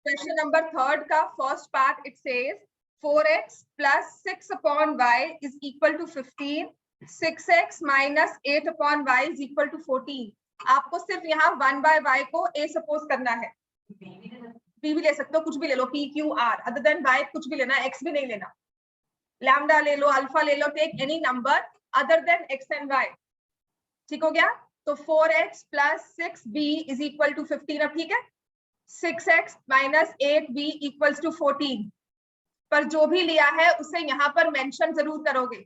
Question number 3 का first part it says 4x plus 6 upon y is equal to 15, 6x minus 8 upon y is equal to 14. आपको सिर्फ यहाँ 1 by y को a suppose करना है, p भी ले सकते हो, कुछ भी ले लो, p q r other than y कुछ भी लेना, x भी नहीं लेना, लैम्डा ले लो, अल्फा ले लो, take any number other than x and y. ठीक हो गया? तो 4x plus 6b is equal to 15. अब ठीक है, 6x minus 8b equals to 14. पर जो भी लिया है उसे यहाँ पर मेंशन जरूर करोगे.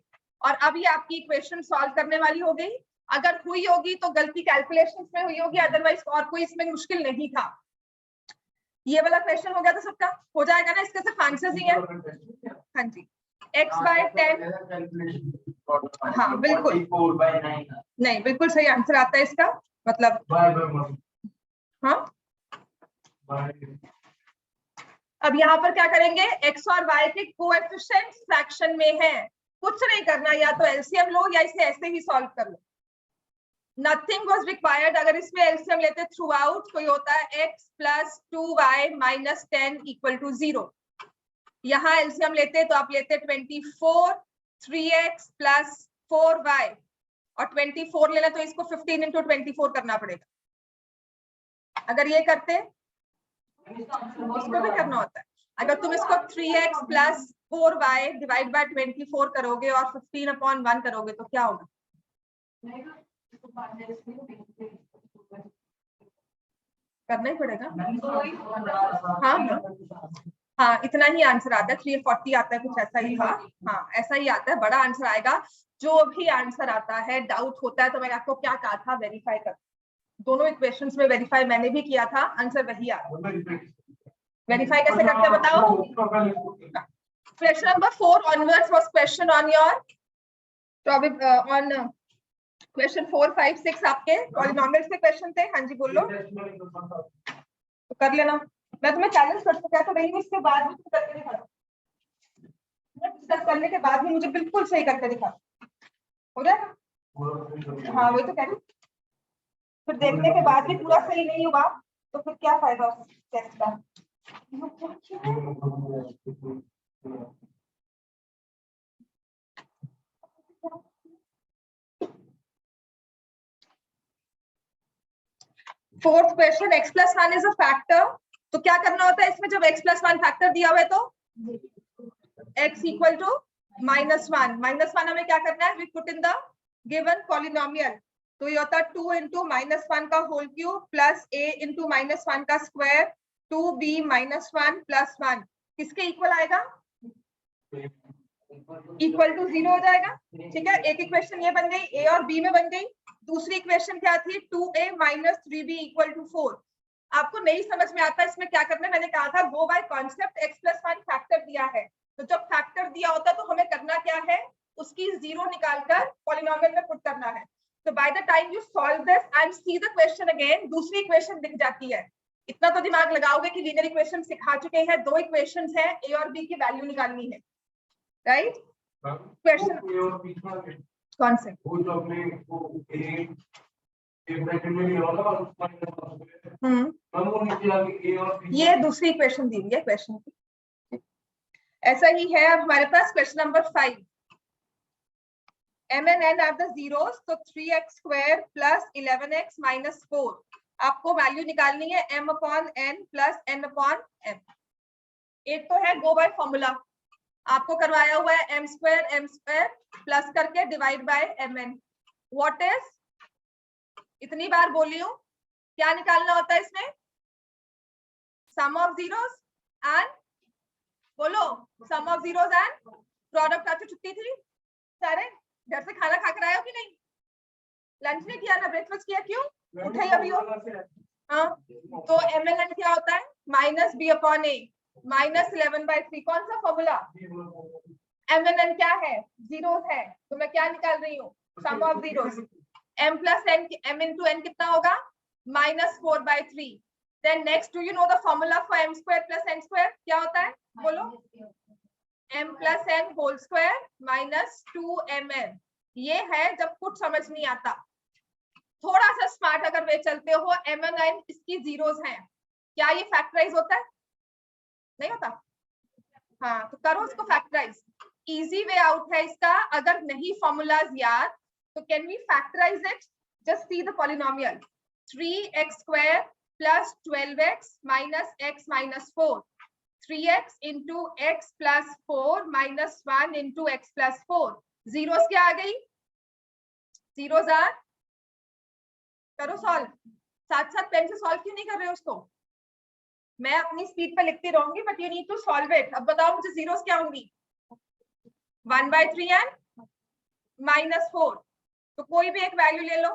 और अब ये आपकी इक्वेशन सॉल्व करने वाली हो गई. अगर हुई होगी तो गलती कैलकुलेशंस में हुई होगी, अदरवाइज और कोई इसमें मुश्किल नहीं था. ये वाला क्वेश्चन हो गया तो सबका हो जाएगा ना, इसके सिर्फ आंसर्स ही है. हाँ जी, x by 10. हाँ बिल्कुल, नहीं बिल्कुल सही आंसर आता है इसका, मतलब हाँ. अब यहाँ पर क्या करेंगे, x और y के कोएफिशिएंट्स फ्रैक्शन में है, कुछ नहीं करना, या तो एलसीएम लो या इसे ऐसे ही सॉल्व कर लो. Nothing was required. अगर इसमें एलसीएम लेते थ्रू आउट तो ये होता है x plus 2y minus 10 equal to 0. यहाँ एलसीएम लेते तो आप लेते 24, 3x plus 4y, और 24 लेना तो इसको 15 into 24 करना पड़ेगा. अगर ये करते इसको भी करना होता है. अगर तुम इसको 3x plus 4y divide by 24 करोगे और 15 upon 1 करोगे तो क्या होगा? करना ही पड़ेगा. हाँ इतना ही आंसर आता है, 340 आता है, कुछ ऐसा ही था. हाँ ऐसा ही आता है, बड़ा आंसर आएगा. जो भी आंसर आता है, डाउट होता है तो मैंने आपको क्या कहा था, वेरीफाई कर. दोनों इक्वेशंस में वेरीफाई मैंने भी किया था, आंसर वही आ रहा है. वेरीफाई कैसे करते हैं बताओ. Question number 4 onwards was question on your topic. On question 4, 5, 6 आपके पॉलिनोमियल्स के क्वेश्चन थे. हाँ जी बोलो, तो कर लेना. मैं तुम्हें चैलेंज कर सकता तो रही हूँ, इसके बाद भी तुम करके दिखा दो. डिस्कस करने के बाद भी मुझे बिल्कुल सही करके दिखा, हो जाएगा. हाँ वही तो कह रही हूँ. फिर देखने के बाद भी पूरा सही नहीं हुआ तो फिर क्या फायदा उस टेस्ट का. Fourth question, x plus 1 is a factor. तो क्या करना होता है इसमें, जब x plus 1 फैक्टर दिया हुआ है तो x इक्वल टू -1. -1 हमें क्या करना है, we put in the given polynomial. तो ये होता है 2 into -1 का whole cube plus a into -1 का स्क्वायर 2b -1 plus 1. किसके इक्वल आएगा, इक्वल टू 0 हो जाएगा. ठीक है, एक इक्वेशन ये बन गई, a और b में बन गई. दूसरी इक्वेशन क्या थी, 2a minus 3b equal to 4. आपको नहीं समझ में आता इसमें क्या करना है, मैंने कहा था go by concept. x plus 1 factor दिया है, तो जब फैक्टर दिया होता है तो हमें करना क्या है, उसकी 0 निकालकर पॉलिनोमियल में पुट करना है. तो by the time you solve this and see the question again, दूसरी इक्वेशन दिख जाती है. इतना तो दिमाग लगाओगे कि लीनियर इक्वेशन सिखा चुके हैं, 2 इक्वेशंस हैं, a और b की वैल्यू निकालनी है, राइट. क्वेश्चन कौन से, ये दूसरी इक्वेशन दी हुई है क्वेश्चन की. ऐसा ही है. अब हमारे पास question number 5, m and n are the zeros. तो 3x square plus 11x minus 4. आपको वैल्यू निकालनी है m upon n plus n upon m. एक तो है गो बाय फॉर्मूला, आपको करवाया हुआ है m स्क्वायर प्लस करके divide by mn. What is, इतनी बार बोली हूं, क्या निकालना होता है इसमें, सम ऑफ जीरोस एंड, बोलो, सम ऑफ जीरोस एंड प्रोडक्ट. आज छुट्टी थी, सारे घर से खाना खा कर आए हो कि नहीं, लंच नहीं किया ना, ब्रेकफास्ट किया, क्यों उठे ही अभी हो. हाँ, तो mn क्या होता है, minus b upon a minus 11/3. कौन सा फॉर्मूला, mn क्या है, जीरोस है, तो मैं क्या निकाल रही हूँ, sum of zeros. m plus n, m into n कितना होगा, -4/3. Then next, do you know the formula for m square plus n square, क्या होता है बोलो, m plus n whole square minus 2mn. ये है जब कुछ समझ नहीं आता. थोड़ा सा स्मार्ट अगर वे चलते हो, m और n इसकी जीरोस हैं, क्या ये फैक्टराइज होता है, नहीं होता? हाँ, तो करो उसको फैक्टराइज। इजी वे आउट है इसका, अगर नहीं फॉर्मूलाज याद तो can we factorise it? Just see the polynomial 3x square plus 12x minus x minus 4, 3x into x plus 4 minus 1 into x plus 4। Zeros क्या आ गई? जीरोस आर, करो सॉल्व। साथ साथ पेन से सॉल्व क्यों नहीं कर रहे हो उसको? मैं अपनी स्पीड पे लिखती रहूंगी, but you need to solve it. अब बताओ मुझे जीरोस क्या होंगी? 1/3 एंड -4। तो कोई भी एक वैल्यू ले लो।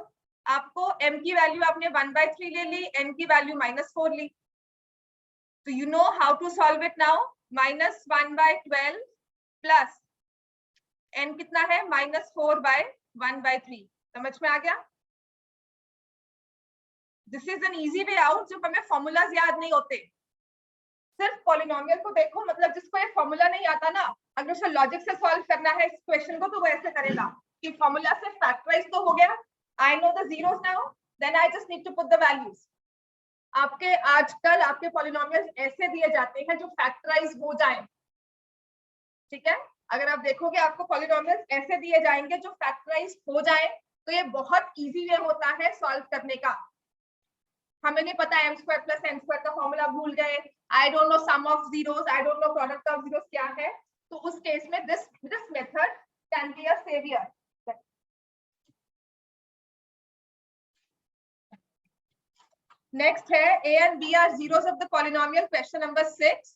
आपको m की वैल्यू आपने 1/3 ले ली, n की वैल्यू -4 ली। तो you know how to solve it now. -1/12 plus n कितना है? -4/1/3। समझ में आ गया? This is an easy way out जब हमें फॉर्मूलाज याद नहीं होते। सिर्फ पॉलिनोमियल को देखो, मतलब जिसको ये फॉर्मूला नहीं आता ना, अगर उसे लॉजिक से सॉल्व करना है इस क्वेश्चन को, तो वो ऐसे करेगा कि फॉर्मूला से फैक्टराइज तो हो गया, I know the zeros now, then I just need to put the values. आपके आजकल आपके पॉलिनोमियल्स ऐसे दिए जाते हैं जो फैक्टराइज हो जाए। ठीक है, अगर आप देखोगे आपको पॉलिनोमियल्स ऐसे दिए जाएंगे जो फैक्टराइज हो जाए, तो ये बहुत इजी वे होता है सॉल्व करने का। हमें नहीं पता m square plus n square का फॉर्मूला भूल गए, I don't know sum of zeros, I don't know product of zeros क्या है, तो उस केस में this method can be a saviour. Next है a and b are zeros of the polynomial, question number 6।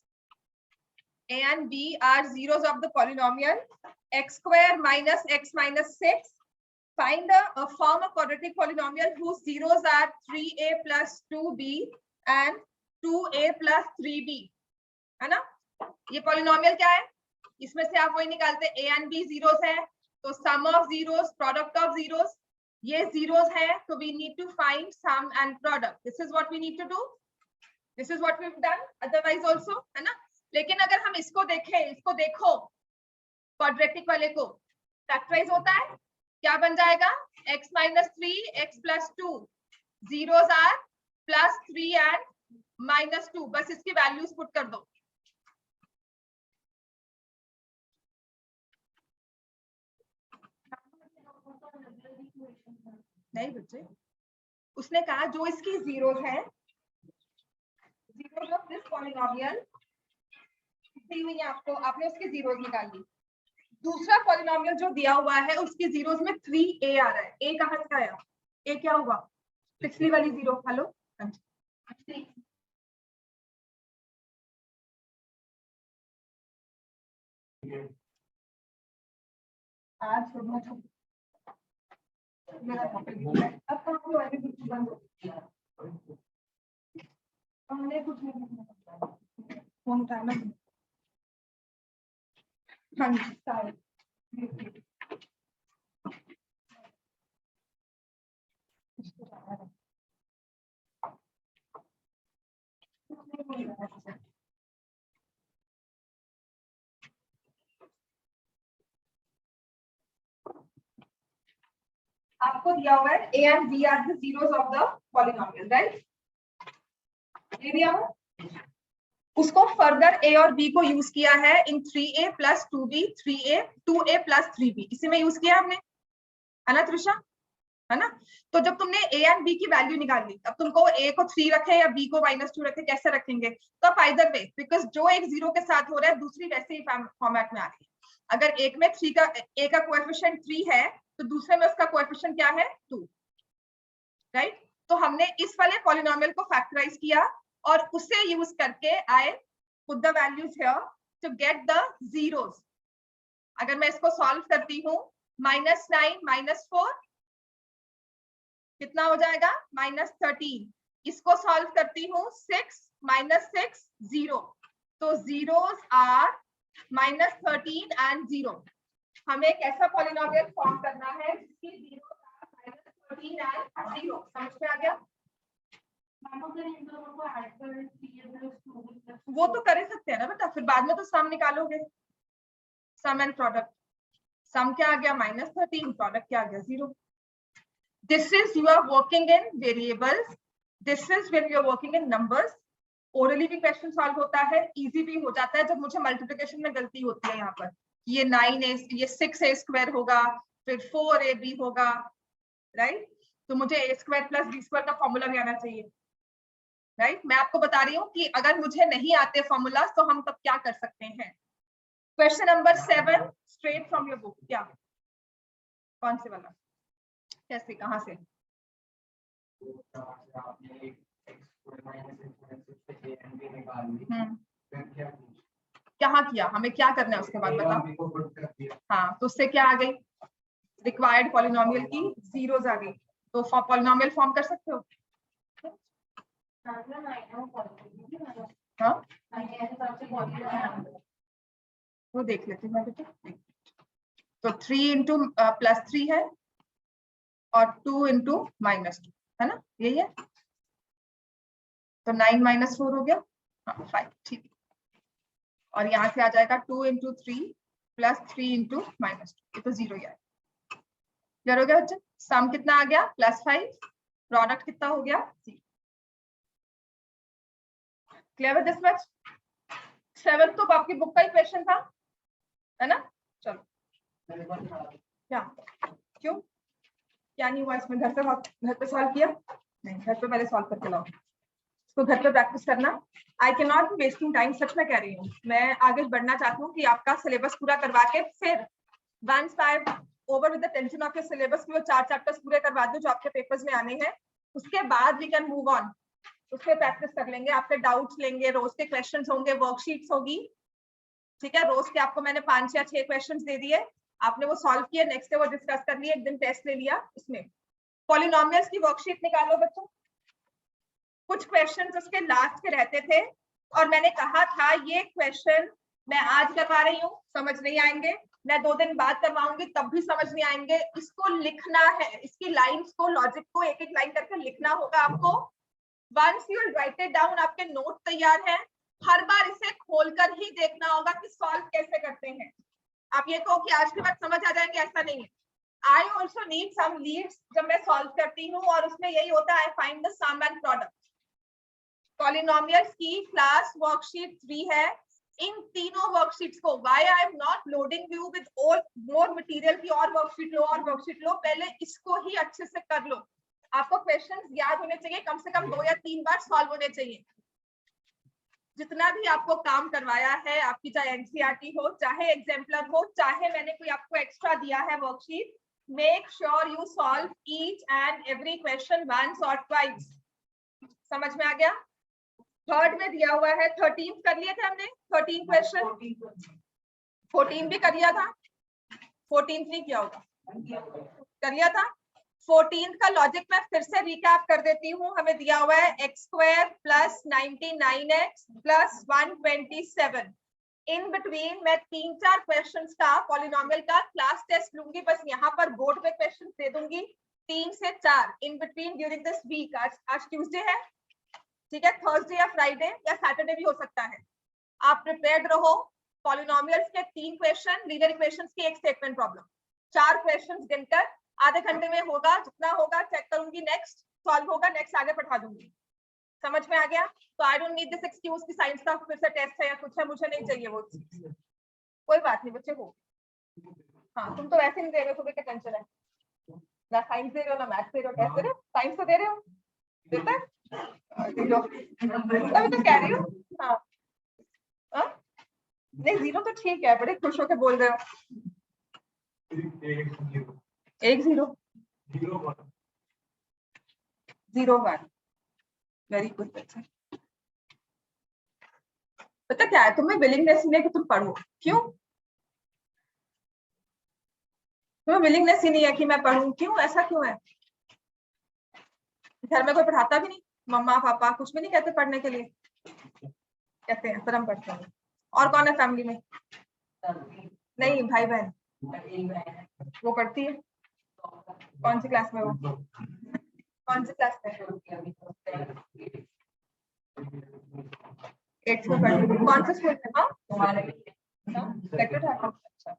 a and b are zeros of the polynomial x square minus x minus 6. Find form a quadratic polynomial whose zeros are 3a plus 2b and 2a plus 3b, है ना? ये polynomial क्या है? इसमें से आप वही निकालते a and b जीरोस है, तो sum of zeros, product of zeros, ये जीरोस है, तो we need to find sum and product. This is what we need to do, this is what we have done otherwise also, है ना? लेकिन अगर हम इसको देखें, इसको देखो क्वाड्रेटिक वाले को, फैक्टराइज होता है, क्या बन जाएगा? x minus 3 x plus 2, zeros are plus 3 and minus 2, बस इसकी वैल्यूज पुट कर दो। नहीं बच्चे, उसने कहा जो इसकी जीरोस है, जीरोस ऑफ दिस पॉलिनोमियल दी हुई है आपको, आपने उसकी जीरोस निकाल ली। दूसरा पॉलिनोमियल जो दिया हुआ है उसकी जीरोस में 3a आ रहा है, a कहां से आया? a क्या हुआ? पिछली वाली जीरो। हेलो, आज मेरा अब तो वाली कुछ बंद हो गया, हमने कुछ नहीं फोन उठाना। हाँ जी, सारे आपको दिया हुआ है a and b are the zeros of the polynomial, right? ये दिया हुआ, उसको फर्दर a और b को यूज किया है इन 3a plus 2b, 2a plus 3b, इसी में यूज किया हमने, है ना त्रिशा? है ना? तो जब तुमने a and b की वैल्यू निकाल ली, अब तुमको a को 3 रखे या b को -2 रखे, कैसे रखेंगे? तो आप आइदर वे, बिकॉज जो एक जीरो के साथ हो रहा है दूसरी वैसे ही फॉर्मेट में आ रही है। अगर एक में 3 का a का कोएफिशिएंट 3 है, तो दूसरे में उसका कोएफिशिएंट क्या है? 2, राइट? तो हमने इस वाले पॉलिनोमियल को फैक्टराइज किया और उसे यूज करके I put the values here to get the zeros. अगर मैं इसको सॉल्व करती हूँ, -9 -4 कितना हो जाएगा? -13। इसको सॉल्व करती हूँ, 6 -6 0, तो जीरोस आर -13 एंड 0। हमें एक ऐसा पॉलिनोमियल फॉर्म करना है जिसकी जीरोस आर -13 एंड 0। समझ में आ गया? वो तो कर ही सकते हैं ना बेटा, फिर बाद में तो सम निकालोगे, सम एंड प्रोडक्ट। सम क्या आ गया? -13, प्रोडक्ट क्या आ गया? 0। This is you are working in variables, this is when you are working in numbers, orally भी क्वेश्चन सॉल्व होता है, इजी भी हो जाता है जब मुझे मल्टीप्लिकेशन में गलती होती है। यहाँ पर ये 9a ये 6a स्क्वायर होगा, फिर 4ab होगा, राइट। तो मुझे a square plus b square का फॉर्मूला भी आना चाहिए, राइट। मैं आपको बता रही हूँ कि अगर मुझे नहीं आते फॉर्मूला तो हम तब क्या कर सकते हैं। Question number 7 straight from your book. क्या, कौन से वाला, कैसे, कहाँ से? कहाँ किया, हमें क्या करना है उसके बाद बताओ। हाँ, तो उससे क्या आ गई, रिक्वायर्ड पॉलिनोमियल की जीरोस आ गई। तो पॉलिनोमियल फॉर्म कर सकते हो। हाँ, वो देख लेते हैं बेटा। तो 3 इंटू +3 है और 2 इंटू -2 है ना, यही है। तो 9 - 4 हो गया, हाँ 5, ठीक है। और यहाँ से आ जाएगा 2 इंटू 3 प्लस 3 इंटू -2, ये तो 0 ही आएगा। क्लियर हो गया बच्चे? सम कितना आ गया +5, प्रोडक्ट कितना हो गया 0। Clear this much? 7 तो आपकी बुक का ही क्वेश्चन था, है ना। चलो, क्या, क्यों, क्या नहीं हुआ इसमें? घर पे सॉल्व किया नहीं? घर पे पहले सॉल्व करके लाओ, इसको घर पे प्रैक्टिस करना। I can not be wasting time, सच में कह रही हूँ। मैं आगे बढ़ना चाहती हूँ कि आपका सिलेबस पूरा करवा के फिर once I over with the tension of your syllabus, वो 4 चैप्टर्स पूरे करवा दूं जो आपके पेपर्स में आने हैं। उसके बाद वी कैन मूव ऑन, उसके प्रैक्टिस कर लेंगे, आपके डाउट्स लेंगे, रोज के क्वेश्चंस होंगे, वर्कशीट्स होगी, ठीक है। रोज के आपको मैंने 5 या 6 क्वेश्चंस दे दिए, आपने वो सॉल्व किए, नेक्स्ट डे वो डिस्कस कर लिए, एक दिन टेस्ट ले लिया। उसमें पॉलिनोमियल्स की वर्कशीट निकालो बच्चों। कुछ क्वेश्चंस उसके लास्ट के रहते थे और मैंने कहा था ये क्वेश्चन मैं आज करवा रही हूँ, समझ नहीं आएंगे, मैं 2 दिन बाद करवाऊंगी तब भी समझ नहीं आएंगे। इसको लिखना है, इसकी लाइंस को, लॉजिक को एक एक लाइन करके लिखना होगा आपको। Once you write it down, आपके नोट तैयार है, हर बार इसे खोलकर ही देखना होगा कि सॉल्व कैसे करते हैं। आप ये कहो कि आज के बाद समझ आ जाएंगे, ऐसा नहीं है। I also need some leads जब मैं सॉल्व करती हूँ, और उसमें यही होता है, I find the sum and product. Polynomials की क्लास वर्कशीट 3 है। इन तीनों वर्कशीट्स को, why I am not loading you with all more material की और वर्कशीट लो और वर्कशीट लो, पहले इसको ही अच्छे से कर लो। आपको क्वेश्चंस याद होने चाहिए, कम से कम 2 या 3 बार सॉल्व होने चाहिए। जितना भी आपको काम करवाया है, आपकी चाहे एनसीईआरटी हो, चाहे एग्जाम्पलर हो, चाहे मैंने कोई आपको एक्स्ट्रा दिया है worksheet, make sure you solve each and every question once और ट्वाइस। समझ में आ गया? थर्ड में दिया हुआ है, 13 कर लिए थे हमने, 13 क्वेश्चन, 14 भी कर लिया था, 14 नहीं किया होगा, कर लिया था। 14 का लॉजिक मैं फिर से रिकैप कर देती हूँ। हमें दिया हुआ है x² plus 99x plus 127। In between मैं 3-4 क्वेश्चंस का पॉलिनोमियल का क्लास टेस्ट लूंगी, बस यहाँ पर बोर्ड पे क्वेश्चन दे दूंगी 3 से 4 in between during this week. आज ट्यूसडे है, ठीक है, थर्सडे या फ्राइडे या सैटरडे भी हो सकता है। आप प्रिपेयर्ड रहो। पॉलिनोमियल्स के 3 क्वेश्चन, लीनियर इक्वेशंस की एक स्टेटमेंट प्रॉब्लम, 4 क्वेश्चंस गिनकर आधे घंटे में होगा, जितना होगा चेक करूंगी, नेक्स्ट सॉल्व होगा, नेक्स्ट आगे पढ़ा दूंगी। समझ में आ गया? तो I don't need this excuse कि साइंस का फिर से टेस्ट है या कुछ है, मुझे नहीं चाहिए वो चीज। कोई बात नहीं बच्चे हो। हाँ, तुम तो वैसे नहीं दे रहे हो, तुम्हें क्या टेंशन है? ना साइंस दे रहे हो ना मैथ्स दे रहे हो, कैसे दे रहे हो? साइंस तो दे रहे हो, देता है तभी तो कह रही हूँ। हाँ, नहीं 0 तो ठीक है, बड़े खुश होकर बोल रहे हो। 1 0 0 1, वेरी गुड बच्चा। पता क्या है, तुम्हें विलिंगनेस नहीं है कि तुम पढ़ो। क्यों? तुम्हें विलिंगनेस ही नहीं है कि मैं पढ़ूं, क्यों, ऐसा क्यों है? घर में कोई पढ़ाता भी नहीं, मम्मा पापा कुछ भी नहीं कहते पढ़ने के लिए? कहते हैं, पर हम पढ़ते हैं। और कौन है फैमिली में? नहीं, भाई बहन। वो पढ़ती है, कौन सी क्लास में? वो कौन सी क्लास में? 8th में पढ़ती है। कौन से स्कूल में? हाँ, अच्छा,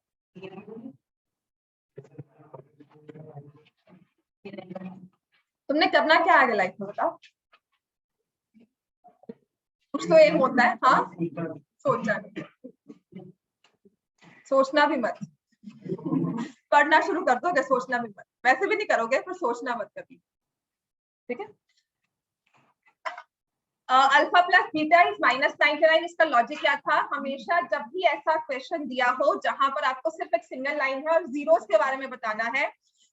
तुमने करना क्या आगे लाइफ में बताओ? कुछ तो एम होता है। हाँ, सोचना भी मत, पढ़ना शुरू कर दोगे, सोचना भी मत। वैसे भी नहीं करोगे, पर सोचना मत कभी, ठीक है। Alpha plus beta is -99। इसका लॉजिक क्या था? हमेशा जब भी ऐसा क्वेश्चन दिया हो जहां पर आपको सिर्फ एक सिंगल लाइन है और जीरोस के बारे में बताना है,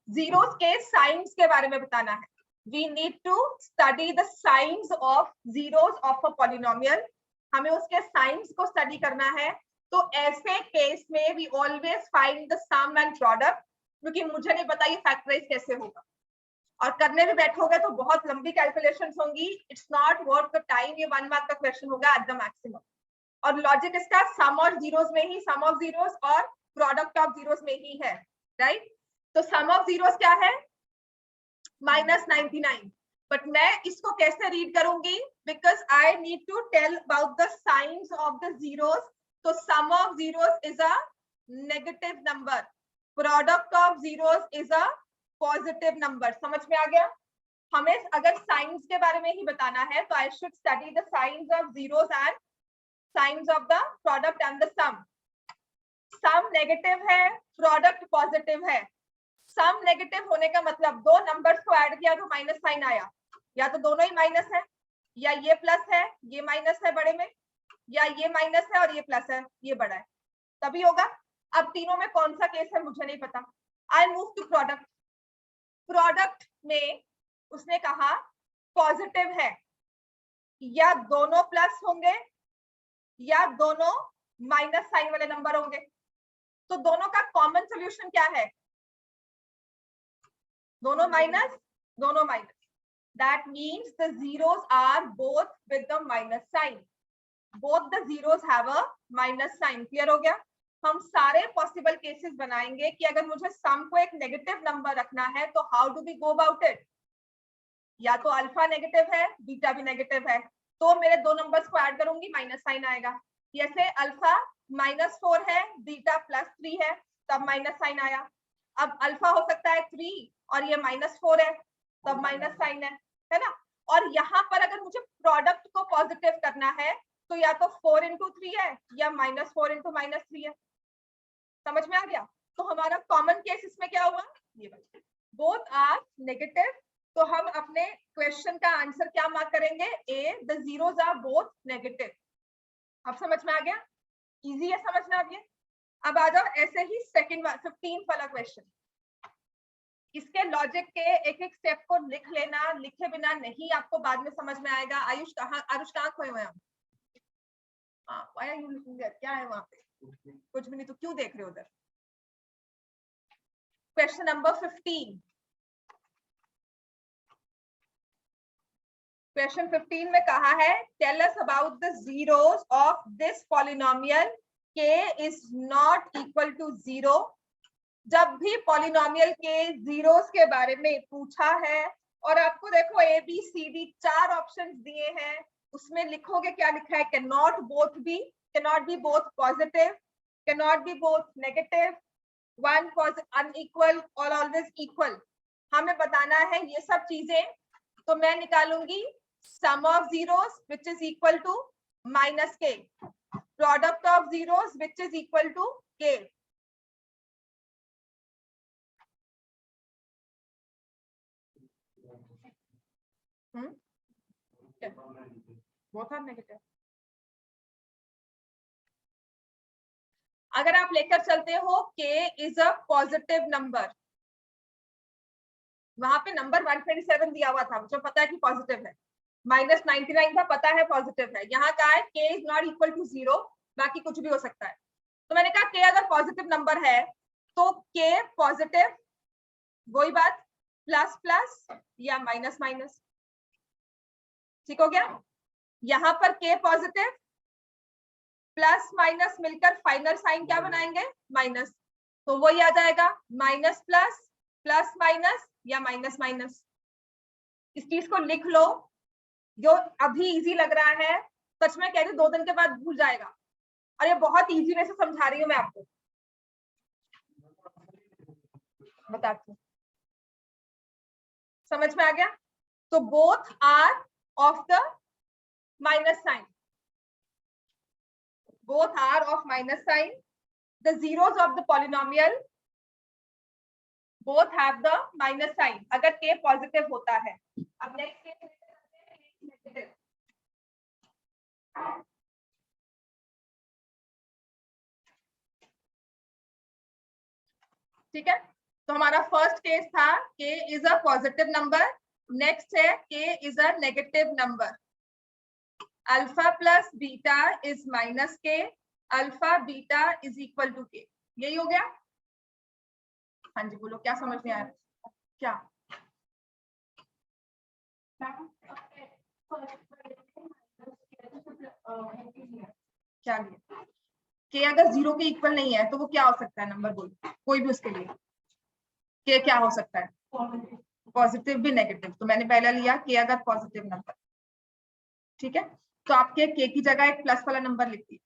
जीरोस के साइंस के बारे में बताना है, we need to study the science of zeros of a polynomial. हमें उसके साइंस को स्टडी करना है। तो ऐसे केस में we always find the sum and product, क्योंकि मुझे नहीं पता ये फैक्टराइज कैसे होगा, और करने में बैठोगे तो बहुत लंबी कैलकुलेशंस होंगी। It's not worth the time. ये 1 मार्क का क्वेश्चन होगा एट द मैक्सिमम। और लॉजिक इसका सम और जीरोस में ही, सम ऑफ जीरोस और प्रोडक्ट ऑफ जीरोस में ही है, राइट। तो सम ऑफ जीरोस क्या है? -99। बट मैं इसको कैसे रीड करूंगी? Because I need to tell about the science of the zeros. तो sum of zeros is a negative number, product of zeros is a positive number. समझ में आ गया? हमें अगर साइंस के बारे में ही बताना है तो I should study the science of zeros and science of the product and the sum. Sum negative है, प्रोडक्ट पॉजिटिव है। सम नेगेटिव होने का मतलब दो नंबर्स को ऐड किया तो माइनस साइन आया, या तो दोनों ही माइनस है, या ये प्लस है ये माइनस है बड़े में, या ये माइनस है और ये प्लस है ये बड़ा है, तभी होगा। अब तीनों में कौन सा केस है मुझे नहीं पता। I move to product. Product में उसने कहा पॉजिटिव है, या दोनों प्लस होंगे या दोनों माइनस साइन वाले नंबर होंगे। तो दोनों का कॉमन सॉल्यूशन क्या है? दोनों माइनस, दोनों minus. That means the zeros are both with the minus sign. Both the zeros have a minus sign. Clear हो गया? हम सारे पॉसिबल केसेस बनाएंगे कि अगर मुझे सम को एक नेगेटिव नंबर रखना है तो how do we go about it. या तो अल्फा नेगेटिव है, बीटा भी नेगेटिव है, तो मेरे दो नंबर्स को ऐड करूंगी माइनस साइन आएगा। जैसे अल्फा -4 है, बीटा +3 है, तब माइनस साइन आया। अब अल्फा हो सकता है 3 और ये -4 है, तब माइनस साइन है ना। और यहाँ पर अगर मुझे प्रोडक्ट को पॉजिटिव करना है तो या तो 4 × 3 है या -4 × -3 है। समझ में आ गया? तो हमारा कॉमन केस इसमें क्या हुआ? ये बोथ आर नेगेटिव। तो हम अपने क्वेश्चन का आंसर क्या मार्क करेंगे? A, the zeros are both negative. अब समझ में आ गया? इजी है समझना अब ये। अब आ जाओ ऐसे ही सेकंड 15th वाला क्वेश्चन। इसके लॉजिक के एक एक स्टेप को लिख लेना, लिखे बिना नहीं आपको बाद में समझ में आएगा। आयुष कहाँ खोए हुए हैं? Why are you looking there? क्या है वहां पे? कुछ भी नहीं तो क्यों देख रहे हो उधर? Question number 15। क्वेश्चन 15 में कहा है tell us about the zeros of this polynomial k is not equal to 0। जब भी पॉलिनोमियल के जीरोस के बारे में पूछा है और आपको देखो A B C D 4 options दिए हैं, उसमें लिखोगे क्या लिखा है? Can not be both positive, can not be both negative, one unequal और ऑलवेज इक्वल। हमें बताना है ये सब चीजें। तो मैं निकालूंगी sum of zeros which is equal to -k, product of zeros which is equal to k। both are negative। अगर आप लेकर चलते हो k is a positive number, वहां पे नंबर 127 दिया हुआ था, मुझे पता है कि पॉजिटिव है, -99 था, पता है पॉजिटिव है। यहाँ का है k is not equal to 0, बाकी कुछ भी हो सकता है। तो मैंने कहा k अगर पॉजिटिव नंबर है तो k पॉजिटिव, वही बात, प्लस प्लस या माइनस माइनस। ठीक हो गया? यहाँ पर k पॉजिटिव, प्लस माइनस मिलकर फाइनल साइन क्या बनाएंगे? माइनस। तो वही आ जाएगा माइनस प्लस, प्लस माइनस या माइनस माइनस। इस चीज को लिख लो। जो अभी इजी लग रहा है, सच में कह रही हूं 2 दिन के बाद भूल जाएगा। और ये बहुत इजी वे से समझा रही हूँ मैं आपको, बताती हूँ। समझ में आ गया? तो both are of the minus sign. both are of minus sign. The zeros of the polynomial both have the minus sign अगर k पॉजिटिव होता है। अब नेक्स्ट केस नेगेटिव। ठीक है, तो हमारा फर्स्ट केस था k is a positive number, next है k is a negative number. Alpha plus beta is minus k, alpha beta is equal to k। यही हो गया। हाँ जी बोलो, क्या समझ में आया? क्या क्या लिया? के अगर जीरो के इक्वल नहीं है तो वो क्या हो सकता है? नंबर बोलो कोई भी उसके लिए। के क्या हो सकता है? पॉजिटिव भी नेगेटिव। तो मैंने पहले लिया के अगर पॉजिटिव नंबर। ठीक है, तो आपके के की जगह एक प्लस वाला नंबर लिखिए।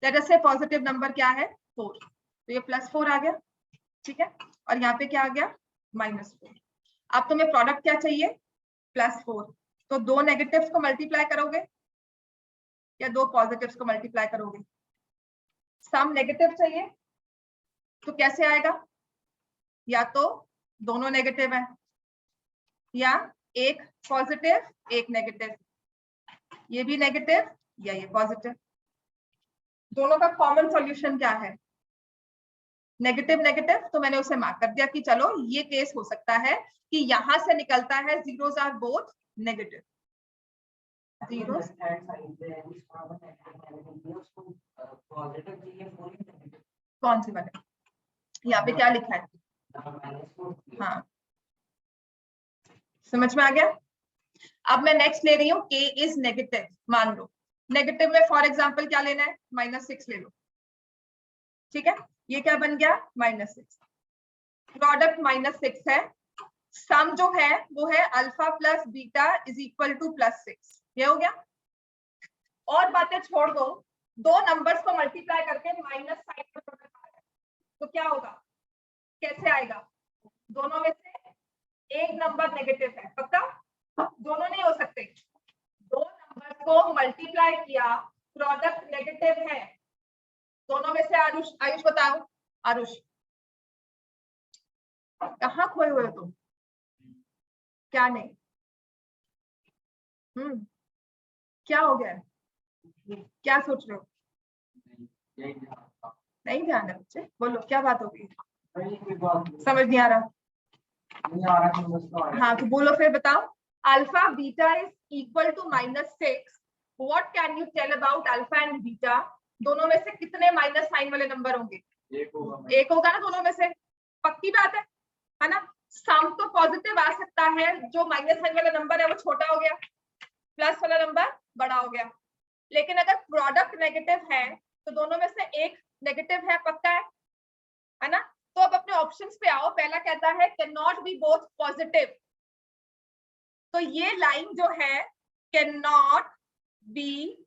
लेट अस से पॉजिटिव नंबर क्या है? 4, तो ये +4 आ गया। ठीक है, और यहाँ पे क्या आ गया? -4। अब तुम्हें प्रोडक्ट क्या चाहिए? +4। तो दो नेगेटिव्स को मल्टीप्लाई करोगे या दो पॉजिटिव्स को मल्टीप्लाई करोगे? सम नेगेटिव चाहिए, तो कैसे आएगा? या तो दोनों नेगेटिव है, या एक पॉजिटिव एक नेगेटिव, ये भी नेगेटिव या ये पॉजिटिव। दोनों का कॉमन सॉल्यूशन क्या है? Negative negative. तो मैंने उसे मार्क कर दिया कि चलो ये केस हो सकता है कि यहां से निकलता है zeros are both negative. Zeros कौन सी वाले? यहाँ पे क्या लिखा है? हाँ, समझ में आ गया। अब मैं नेक्स्ट ले रही हूँ k इज नेगेटिव। मान लो नेगेटिव में फॉर एग्जांपल क्या लेना है? -6 ले लो। ठीक है, ये क्या बन गया? -6। प्रोडक्ट -6 है। सम जो है वो है alpha plus beta is equal to +6। ये हो गया। और बातें छोड़ दो, दो नंबर्स को मल्टीप्लाई करके माइनस साइन का प्रोडक्ट आ रहा है, तो क्या होगा? कैसे आएगा? दोनों में से एक नंबर नेगेटिव है, पक्का? दोनों नहीं हो सकते। दो नंबर को मल्टीप्लाई किया, प्रोडक्ट नेगेटिव है, दोनों में से। आयुष बताओ। आयुष कहाँ खोए हुए हो तुम? क्या नहीं? क्या हो गया? क्या सोच रहे हो? नहीं ध्यान है बच्चे, बोलो क्या बात होगी? समझ नहीं आ रहा? हाँ तो बोलो फिर बताओ। Alpha beta is equal to -6। What can you tell about alpha and beta? दोनों में से कितने माइनस साइन वाले नंबर होंगे? एक होगा ना दोनों में से, पक्की बात है ना? सम तो पॉजिटिव आ सकता है, जो माइनस साइन वाला नंबर है वो छोटा हो गया, प्लस वाला नंबर बड़ा हो गया। लेकिन अगर प्रोडक्ट नेगेटिव है तो दोनों में से एक नेगेटिव है, पक्का है ना? तो अब अपने ऑप्शंस पे आओ। पहला कहता है can not be both positive. तो ये लाइन जो है can not be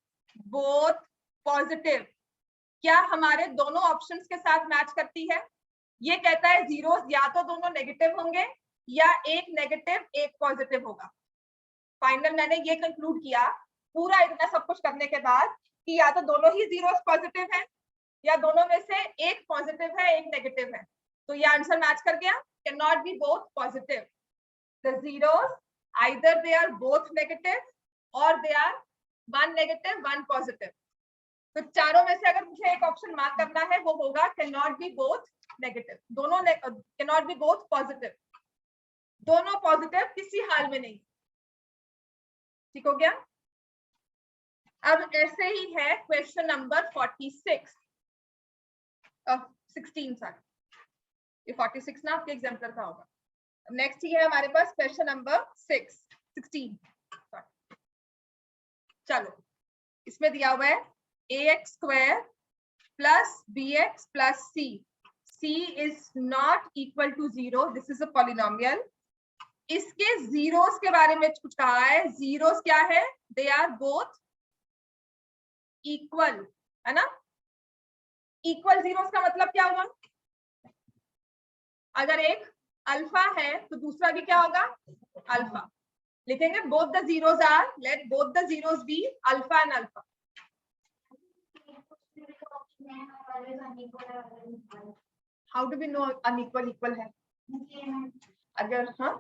both positive, क्या हमारे दोनों ऑप्शंस के साथ मैच करती है? ये कहता है जीरोस या तो दोनों नेगेटिव होंगे या एक नेगेटिव एक पॉजिटिव होगा। फाइनल मैंने ये कंक्लूड किया पूरा इतना सब कुछ करने के बाद कि या तो दोनों ही जीरोस पॉजिटिव हैं या दोनों में से एक पॉजिटिव है एक नेगेटिव है। तो ये आंसर मैच कर गया। Can not be both positive. The zeros either they are both negative or they are one negative one positive। तो चारों में से अगर मुझे एक ऑप्शन मार्क करना है वो होगा can not be both negative. दोनों can not be both positive, दोनों पॉजिटिव किसी हाल में नहीं। ठीक हो गया। अब ऐसे ही है क्वेश्चन नंबर 46 16 सॉरी, ये 46 ना आपके एग्जाम्पल का होगा। नेक्स्ट ही है हमारे पास क्वेश्चन नंबर 16। चलो, इसमें दिया हुआ है ax² plus bx plus c is not equal to 0। This is a polynomial. इसके जीरोस के बारे में कुछ कहा है। जीरोस क्या है? दे आर बोथ इक्वल, है ना? इक्वल जीरोस का मतलब क्या हुआ? अगर एक अल्फा है तो दूसरा भी क्या होगा? अल्फा। लिखेंगे both the zeros are, let both the zeros be alpha and alpha. How do we know unequal equal है? अगर हाँ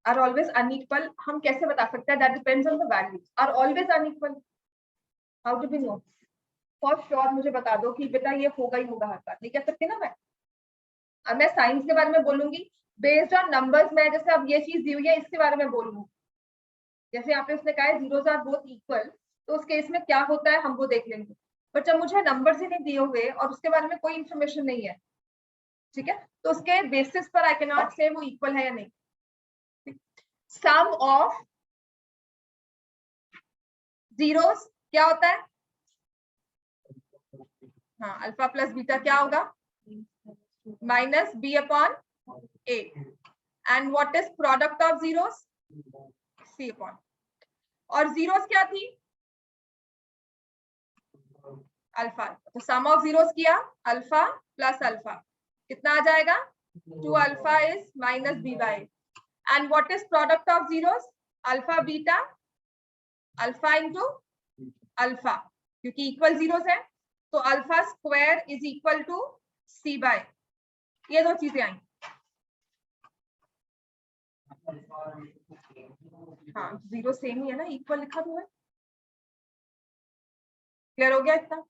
आर ऑलवेज अनइक्वल हम कैसे बता सकते हैं? That depends on the values. Are always unequal, how do we know? For sure मुझे बता दो कि बेटा ये होगा ही होगा हर बार, नहीं कह सकती ना मैं। अब मैं साइंस के बारे में बोलूंगी बेस्ड ऑन नंबर्स में, जैसे अब ये चीज दी हुई है इसके बारे में बोलूंगी, जैसे यहाँ पे उसने कहा है जीरोस आर बोथ इक्वल, तो उस केस में क्या होता है हम वो देख लेंगे। बट जब मुझे नंबर्स ही नहीं दिए हुए और उसके बारे में कोई इंफॉर्मेशन नहीं है, ठीक है, तो उसके बेसिस पर आई कैन नॉट से वो इक्वल है या नहीं। सम ऑफ जीरोस क्या होता है? हाँ, अल्फा प्लस बीटा क्या होगा? Minus b upon a. And what is product of zeros? C upon. और जीरोस क्या थी? अल्फा। तो सम ऑफ जीरोस किया अल्फा प्लस अल्फा, कितना आ जाएगा? 2 alpha is minus b by. And what is product of zeros? Alpha beta, alpha into alpha, क्योंकि equal zeros है, तो alpha square is equal to c by. ये दो चीजें आई। हाँ, जीरो सेम ही है ना, इक्वल लिखा हुआ है। क्लियर हो गया इतना?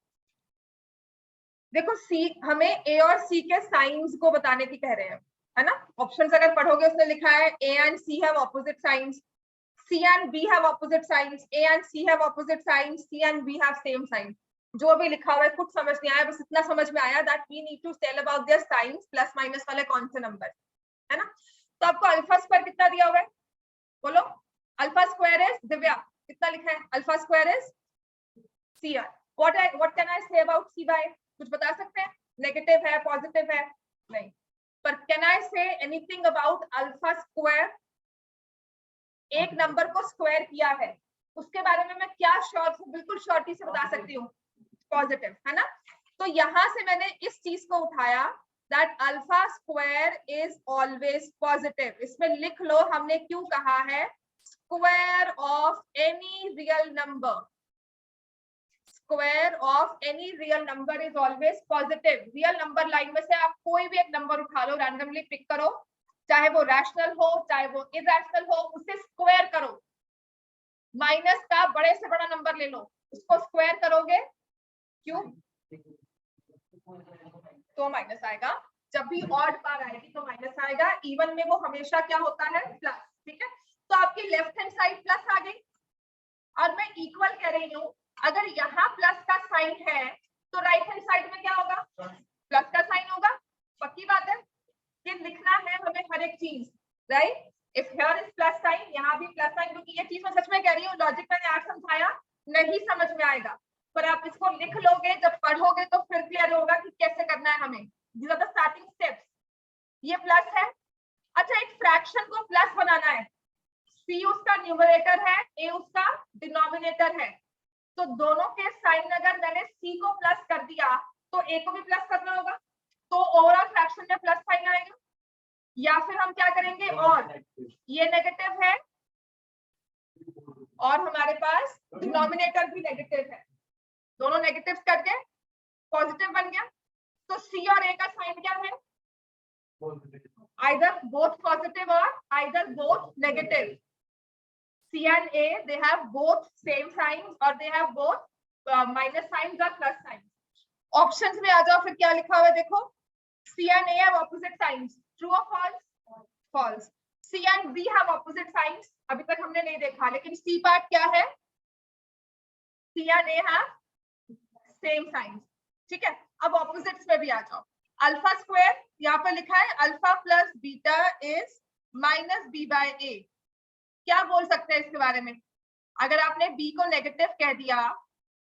देखो सी हमें ए और सी के साइंस को बताने की कह रहे हैं, है ना। ऑप्शंस अगर पढ़ोगे उसने लिखा है a and c have opposite signs, c and b have opposite signs, a and c have opposite signs, c and b have same signs. जो भी लिखा हुआ है कुछ समझ नहीं आया, बस इतना समझ में आया that we need to tell about their signs, plus minus वाले कौन से नंबर, है ना। तो आपको अल्फा स्क्वायर कितना दिया हुआ है बोलो? अल्फा स्क्वायर इज, दिव्या कितना लिखा है? Alpha square is c r. What can I say about C bye? कुछ बता सकते हैं? नेगेटिव है, पॉजिटिव है? नहीं। पर can I say anything about alpha square? एक नंबर को स्क्वायर किया है उसके बारे में मैं क्या बिल्कुल शॉर्टी से बता सकती हूँ? पॉजिटिव, है ना। तो यहां से मैंने इस चीज को उठाया that alpha square is always positive. इसमें लिख लो हमने क्यों कहा है square of any real number, square of any real number is always positive. Real number line में से आप कोई भी एक नंबर उठा लो, रैंडमली पिक करो, चाहे वो रैशनल हो चाहे वो इरैशनल हो, उसे स्क्वायर करो। माइनस का बड़े से बड़ा नंबर ले लो, उसको स्क्वायर करोगे, क्यों? तो माइनस आएगा। जब भी ऑड बार आएगी तो माइनस आएगा, इवन में वो हमेशा क्या होता है? प्लस। ठीक है, तो आपकी लेफ्ट हैंड साइड प्लस आ गई और मैं इक्वल कह रही हूँ। अगर यहाँ प्लस का साइन है तो राइट हैंड साइड में क्या होगा? प्लस का साइन होगा। पक्की बात है कि लिखना है हमें हर एक चीज, right. If here is plus sign, यहाँ भी प्लस साइन, क्योंकि ये चीज मैं सच में कह रही हूँ, लॉजिक मैंने आज समझाया नहीं समझ में आएगा, पर आप इसको लिख लोगे जब पढ़ोगे तो फिर क्लियर होगा कि कैसे करना है हमें। These are the starting steps. ये प्लस है। अच्छा, एक फ्रैक्शन को प्लस बनाना है, सी उसका न्यूमरेटर है, ए उसका डिनोमिनेटर है, तो दोनों के साइन अगर मैंने सी को प्लस कर दिया तो ए को भी प्लस करना होगा, तो ओवरऑल फ्रैक्शन में प्लस साइन आएगा। या फिर हम क्या करेंगे, और ये नेगेटिव है और हमारे पास डिनोमिनेटर भी नेगेटिव है, दोनों नेगेटिव करके पॉजिटिव बन गया। तो सी और ए का साइन क्या है? आइदर बोथ पॉजिटिव और either both negative. C and A, they have both same signs or they have both minus signs or plus signs. Options में आ जाओ, फिर क्या लिखा हुआ है देखो, C and A have opposite signs. True or false? False. C and B have opposite signs. अभी तक हमने नहीं देखा, लेकिन C part क्या है? C and A have same signs. ठीक है, अब opposites में भी आ जाओ। अल्फा स्क्वायर यहाँ पर लिखा है alpha plus beta is minus b by a. क्या बोल सकते हैं इसके बारे में? अगर आपने B को नेगेटिव कह दिया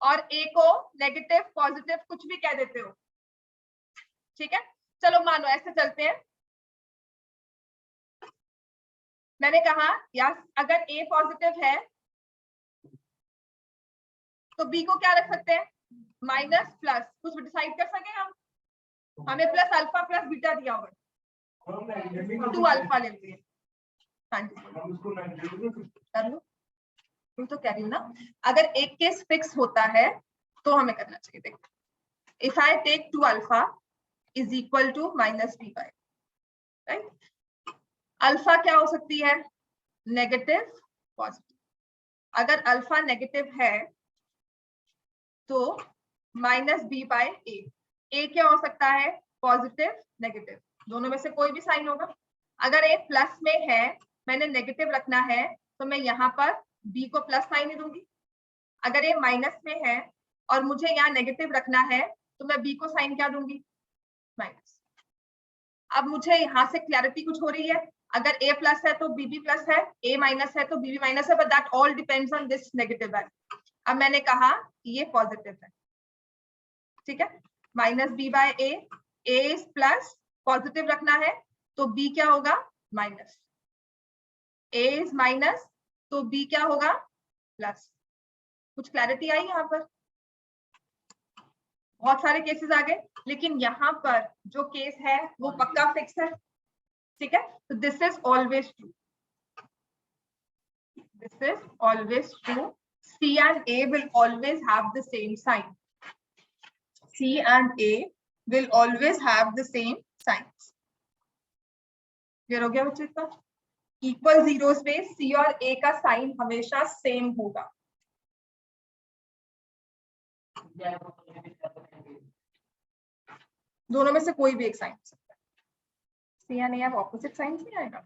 और A को नेगेटिव पॉजिटिव कुछ भी कह देते हो, ठीक है, चलो मानो ऐसे चलते हैं। मैंने कहा यार अगर A पॉजिटिव है तो B को क्या रख सकते हैं? माइनस प्लस, कुछ डिसाइड कर सके हम? हमें प्लस अल्फा प्लस बीटा दिया हुआ, 2 अल्फा ले लिए। हाँ जी, कर लो, तुम तो कह रही हो ना, अगर एक केस फिक्स होता है तो हमें करना चाहिए। देखो If I take 2 alpha is equal to minus b by, right? Alpha क्या हो सकती है? Negative, positive. अगर अल्फा नेगेटिव है तो माइनस बी बाय ए. ए क्या हो सकता है? पॉजिटिव, नेगेटिव, दोनों में से कोई भी साइन होगा. अगर ए प्लस में है, मैंने नेगेटिव रखना है, तो मैं यहाँ पर बी को प्लस साइन ही दूंगी. अगर ए माइनस में है और मुझे यहाँ नेगेटिव रखना है, तो मैं बी को साइन क्या दूंगी? माइनस. अब मुझे यहाँ से क्लैरिटी कुछ हो रही है. अगर ए प्लस है तो बी भी प्लस है, ए माइनस है तो बी भी माइनस है, but that all depends on this negative value. अब मैंने कहा ये पॉजिटिव है, ठीक है. Minus b by A, A plus positive रखना है तो बी क्या होगा? माइनस. ए इज माइनस तो बी क्या होगा? प्लस. कुछ क्लैरिटी आई यहाँ पर? बहुत सारे केसेस आ गए, लेकिन यहाँ पर जो केस है वो पक्का फिक्स है, ठीक है. तो this is always true. This is always true. C and A will always have the same sign. C and A will always have the same signs. Clear हो गया बच्चे का? इक्वल जीरोस पे C और A का sign हमेशा same होगा. दोनों में से कोई भी एक साइन हो सकता है. C and A have opposite signs नहीं आएगा.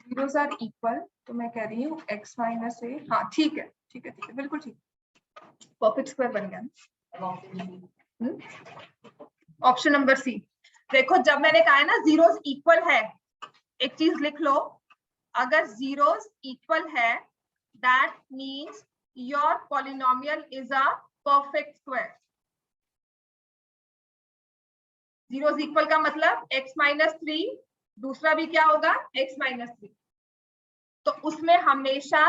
जीरोस आर इक्वल, तो मैं कह रही हूँ x माइनस ए. हाँ ठीक है, ठीक है, ठीक है, बिल्कुल ठीक. परफेक्ट स्क्वायर बन गया. Option number c. देखो जब मैंने कहा है ना जीरोस इक्वल है, एक चीज लिख लो, अगर जीरोस इक्वल है that means your polynomial is a perfect square. Zeros equal का मतलब x माइनस 3, दूसरा भी क्या होगा? x minus 3. तो उसमें हमेशा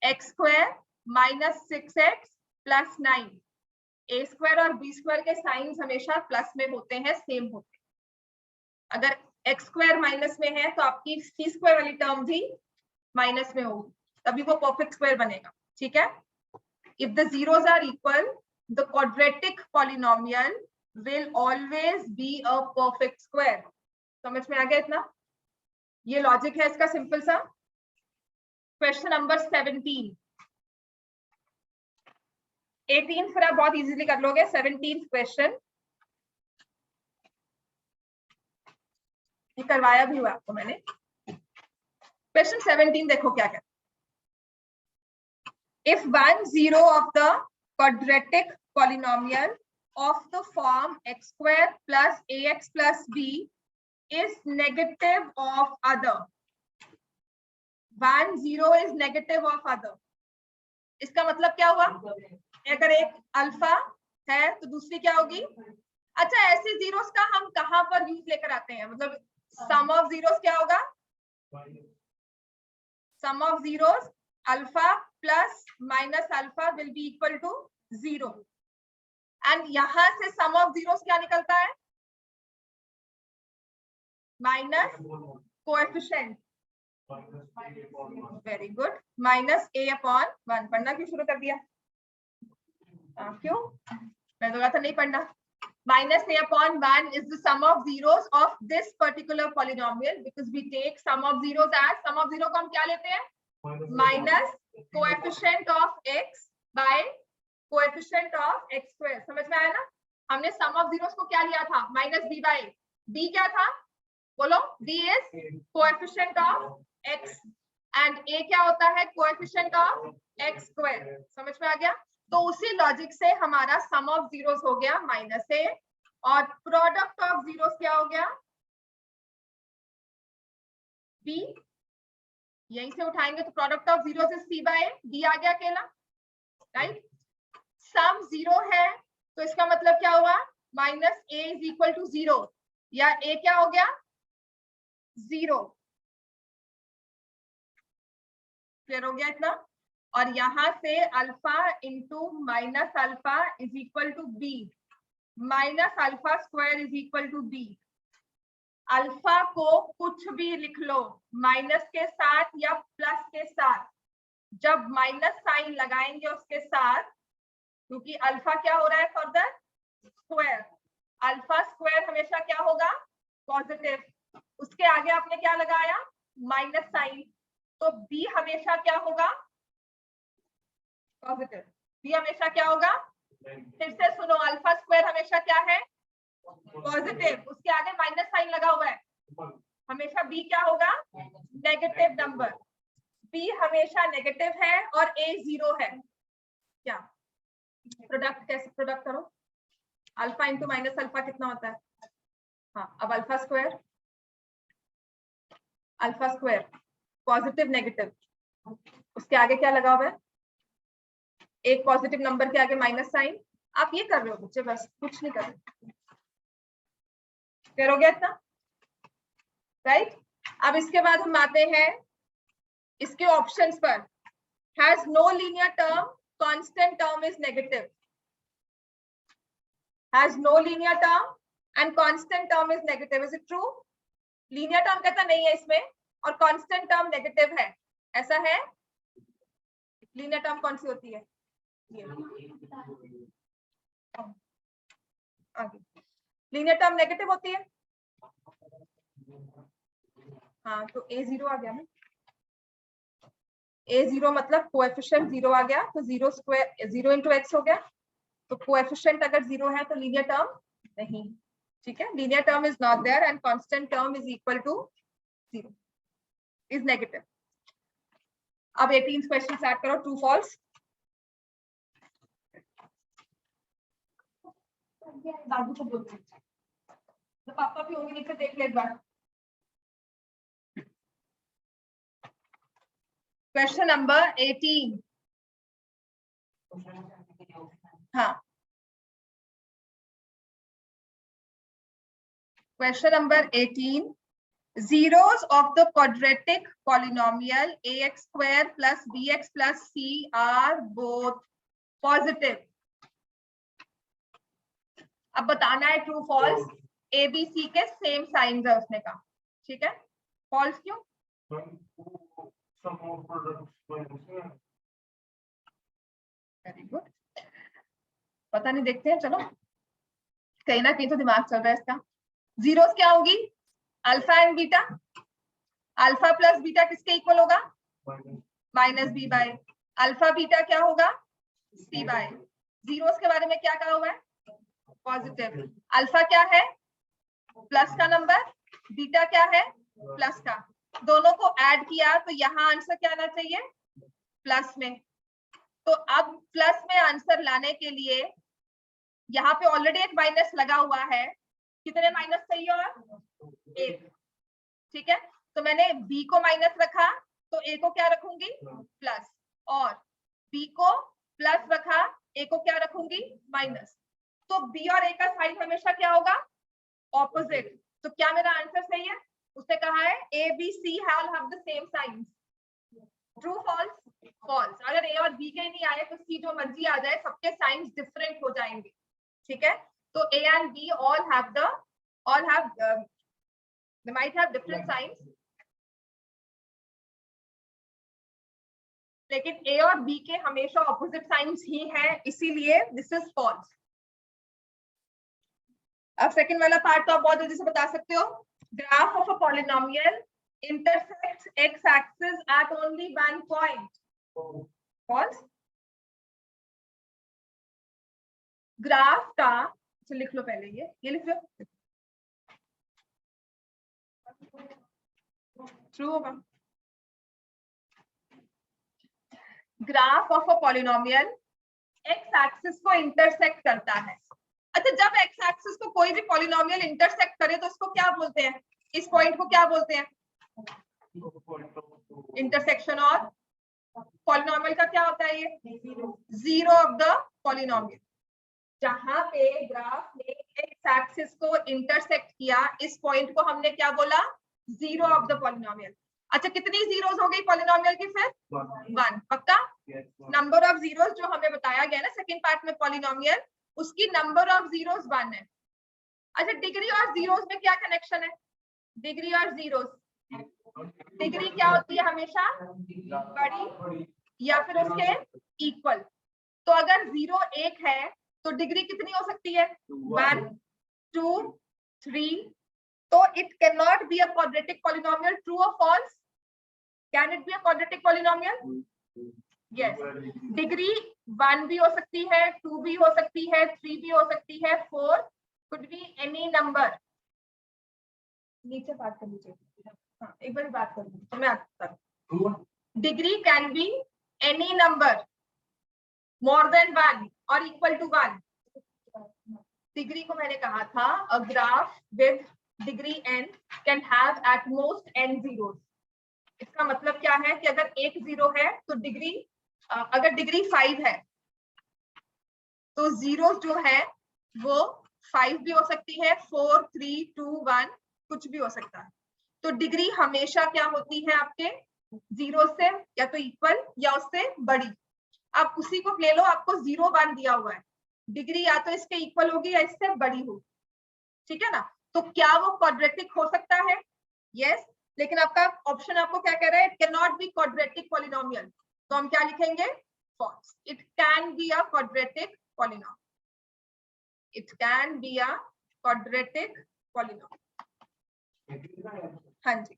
x square minus 6x plus 9, ए स्क्वायर और बी स्क्वायर के साइंस हमेशा प्लस में होते हैं, सेम होते हैं. अगर x स्क्वायर माइनस में है तो आपकी सी स्क्वायर वाली टर्म भी माइनस में होगी, तभी वो परफेक्ट स्क्वायर बनेगा, ठीक है. If the zeros are equal, the quadratic polynomial will always be a perfect square. समझ में आ गया इतना? ये लॉजिक है इसका सिंपल सा. Question number 17. 18 फिर आप बहुत इजीली कर लोगे. 17th क्वेश्चन ये करवाया भी हुआ आपको मैंने. क्वेश्चन 17 देखो क्या कहता है. If 1 0 of the quadratic polynomial of the form x square plus ax plus b is negative of other. 1 0 is negative of other. इसका मतलब क्या हुआ? अगर एक अल्फा है तो दूसरी क्या होगी? अच्छा, ऐसे जीरोस का हम कहां पर यूज लेकर आते हैं? मतलब सम ऑफ जीरोस क्या होगा? Sum of zeros alpha plus minus alpha will be equal to 0. And यहां से सम ऑफ जीरोस क्या निकलता है? Minus coefficient. Very good. Minus a upon 1. पढ़ना क्यों शुरू कर दिया? क्यों? मैं तो कहा था नहीं पढ़ना. Minus a upon 1 is the sum of zeros of this particular polynomial, because we take sum of zeros as sum of zero को हम क्या लेते हैं? Minus coefficient of x by coefficient of x square. समझ में आया ना? हमने sum of zeros को क्या लिया था? Minus b by b क्या था? बोलो. b is coefficient of x and a क्या होता है? Coefficient of x square. समझ में आ गया? तो उसी लॉजिक से हमारा सम ऑफ जीरोस हो गया माइनस ए और प्रोडक्ट ऑफ जीरोस क्या हो गया? बी. यहीं से उठाएंगे तो product of zeros is c by b आ गया अकेला, राइट. सम जीरो है तो इसका मतलब क्या हुआ? Minus a is equal to 0, या ए क्या हो गया? 0. क्लियर हो गया इतना? और यहां से alpha into minus alpha is equal to b, minus alpha square is equal to b. Alpha को कुछ भी लिख लो, माइनस के साथ या प्लस के साथ। जब माइनस साइन लगाएंगे उसके साथ, क्योंकि अल्फा क्या हो रहा है फर्दर, स्क्वायर, अल्फा स्क्वायर हमेशा क्या होगा, पॉजिटिव। उसके आगे आपने क्या लगाया, माइनस साइन, तो बी हमेशा क्या होगा, पॉजिटिव। बी हमेशा क्या होगा, फिर से सुनो, अल्फा स्क्वायर हमेशा क्या है, पॉजिटिव। उसके आगे माइनस साइन लगा हुआ है, हमेशा बी क्या होगा, नेगेटिव नंबर। बी हमेशा नेगेटिव है और ए 0 है। क्या प्रोडक्ट, कैसे प्रोडक्ट करो, अल्फा इंटू माइनस अल्फा कितना होता है, हाँ अब अल्फा स्क्वायर पॉजिटिव नेगेटिव, उसके आगे क्या लगा हुआ है, एक पॉजिटिव नंबर के आगे माइनस साइन। आप ये कर रहे हो बच्चे, बस कुछ नहीं कर रहे, करोगे इतना, राइट। अब इसके बाद हम आते हैं इसके ऑप्शंस पर। Has no linear term, constant term is negative. Has no linear term and constant term is negative, is it true? Linear term कहता नहीं है इसमें और कांस्टेंट टर्म नेगेटिव है, ऐसा है? लीनियर टर्म कौन सी होती है, ये आगे लीनियर टर्म नेगेटिव होती है, हाँ तो A0 आ गया ना, A0 मतलब कोएफिशिएंट 0 आ गया, तो 0 स्क्वायर 0 इंटू एक्स हो गया, तो कोएफिशिएंट अगर 0 है तो लीनियर टर्म नहीं, ठीक है। Linear term is not there and constant term is equal to 0, is negative. अब 18 क्वेश्चन स्टार्ट करो, ट्रू फॉल्स। दादू को बोलते हैं, तो पापा भी होंगे, नीचे देख ले एक बार। क्वेश्चन नंबर 18, हाँ question number 18, zeros of the quadratic polynomial ax square plus bx plus c are both positive। अब बताना है true false, a B c के सेम साइंस है उसने कहा, ठीक है। फॉल्स क्यों, वेरी गुड, पता नहीं, देखते हैं, चलो कहीं ना कहीं तो दिमाग चल रहा है इसका। जीरोस क्या होगी, alpha and beta, alpha plus beta किसके इक्वल होगा, minus b bye, alpha beta क्या होगा, सी बाय। जीरोस के बारे में क्या कहा हुआ है, पॉजिटिव। अल्फा क्या है, प्लस का नंबर, बीटा क्या है, प्लस का, दोनों को ऐड किया तो यहाँ आंसर क्या आना चाहिए, प्लस में। तो अब प्लस में आंसर लाने के लिए यहाँ पे ऑलरेडी एक माइनस लगा हुआ है, कितने माइनस चाहिए, और एक, ठीक है। तो मैंने b को माइनस रखा तो a को क्या रखूंगी, प्लस, और b को प्लस रखा, a को क्या रखूंगी, माइनस। तो b और a का साइन हमेशा क्या होगा, ऑपोजिट। तो क्या मेरा आंसर सही है, उसने कहा है a b c have the same signs, true false, false. अगर a और b के नहीं आए तो c जो मर्जी आ जाए, सबके साइंस डिफरेंट हो जाएंगे, ठीक है। तो a and b all have they might have different signs, लेकिन a और b के हमेशा ऑपोजिट साइंस ही है, इसीलिए दिस इज फॉल्स। अब सेकंड वाला पार्ट तो आप बहुत जल्दी से बता सकते हो, graph of a polynomial intersects x axis at only one point, false। Graph का लिख लो पहले, ये लिख लो, ट्रू होगा। Graph of a polynomial x axis को इंटरसेक्ट करता है। अच्छा, जब एक्स एक्सिस को कोई भी पॉलिनोमियल इंटरसेक्ट करे तो उसको क्या बोलते हैं, इस पॉइंट को क्या बोलते हैं, इंटरसेक्शन। और पॉलिनोमियल का क्या होता है, ये जीरो ऑफ द पॉलिनोमियल। जहां पे ग्राफ ने एक्स एक्सिस को इंटरसेक्ट किया, इस पॉइंट को हमने क्या बोला, जीरो ऑफ द पॉलिनोमियल। अच्छा, कितनी जीरोस हो गई पॉलिनोमियल की, फिर 1, पक्का। नंबर ऑफ जीरोस जो हमें बताया गया ना सेकंड पार्ट में पॉलिनोमियल, उसकी नंबर ऑफ जीरोस 1 है। अच्छा, डिग्री और जीरोस में क्या कनेक्शन है, डिग्री और जीरोस, डिग्री क्या होती है हमेशा बड़ी या फिर उसके इक्वल। तो अगर 0 1 है तो डिग्री कितनी हो सकती है 1 2 3। तो it can not be a quadratic polynomial, true और false? Can it be a quadratic polynomial? Yes. Degree 1 भी हो सकती है, 2 भी हो सकती है, 3 भी हो सकती है, 4 कुड बी एनी नंबर। नीचे बात कर लीजिए, हाँ एक बार बात कर लीजिए तो मैं आता हूँ। Degree can be any number more than 1 और इक्वल टू 1। डिग्री को मैंने कहा था a graph with degree n can have at most n zeros। इसका मतलब क्या है कि अगर एक 0 है तो डिग्री अगर डिग्री 5 है तो जीरो जो है वो 5 भी हो सकती है, 4 3 2 1 कुछ भी हो सकता है। तो डिग्री हमेशा क्या होती है आपके 0 से या तो इक्वल या उससे बड़ी। आप उसी को ले लो, आपको 0 1 दिया हुआ है, डिग्री या तो इसके इक्वल होगी या इससे बड़ी होगी, ठीक है ना। तो क्या वो क्वाड्रेटिक हो सकता है? यस। लेकिन आपका ऑप्शन आपको क्या कह रहा है? It can not be quadratic polynomial. तो हम क्या लिखेंगे? False. It can be a quadratic polynomial. It can be a quadratic polynomial. हाँ जी।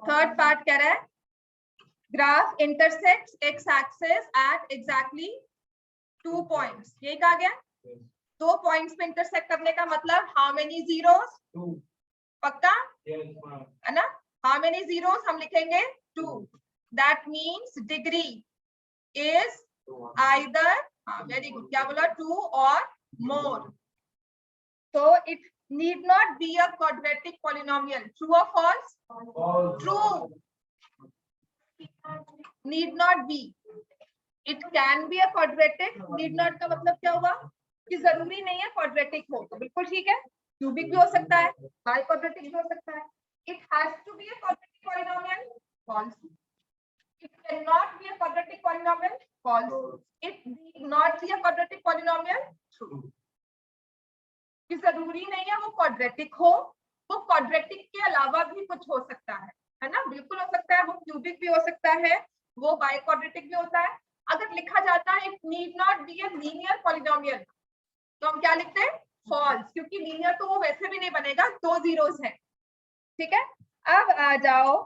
थर्ड पार्ट कह रहा है graph intersects x axis at exactly 2 points. ये कहा गया 2 पॉइंट्स पे इंटरसेक्ट करने का मतलब हाउ मेनी जीरोस? पक्का है ना? हाउ मेनी जीरोस हम लिखेंगे 2। That means degree is either, हाँ वेरी गुड, क्या बोला? 2 और मोर। तो it need not be a quadratic polynomial. True or false? False. True. Need not be. It can be a quadratic. Need not का मतलब क्या हुआ कि जरूरी नहीं है quadratic हो। तो बिल्कुल ठीक है, cubic भी हो सकता है, biquadratic भी हो सकता है। It has to be a quadratic polynomial. False. It cannot be a quadratic polynomial. False. It need not be a quadratic polynomial. True. कि जरूरी नहीं है वो क्वाड्रेटिक हो, वो क्वाड्रेटिक के अलावा भी कुछ हो सकता है ना? बिल्कुल हो सकता है, वो क्यूबिक भी हो सकता है, वो बाई क्वाड्रेटिक भी होता है। अगर लिखा जाता है it need not be a linear polynomial तो हम क्या लिखते हैं? फॉल्स, क्योंकि लीनियर तो वो वैसे भी नहीं बनेगा, 2 जीरोस हैं। ठीक है, अब आ जाओ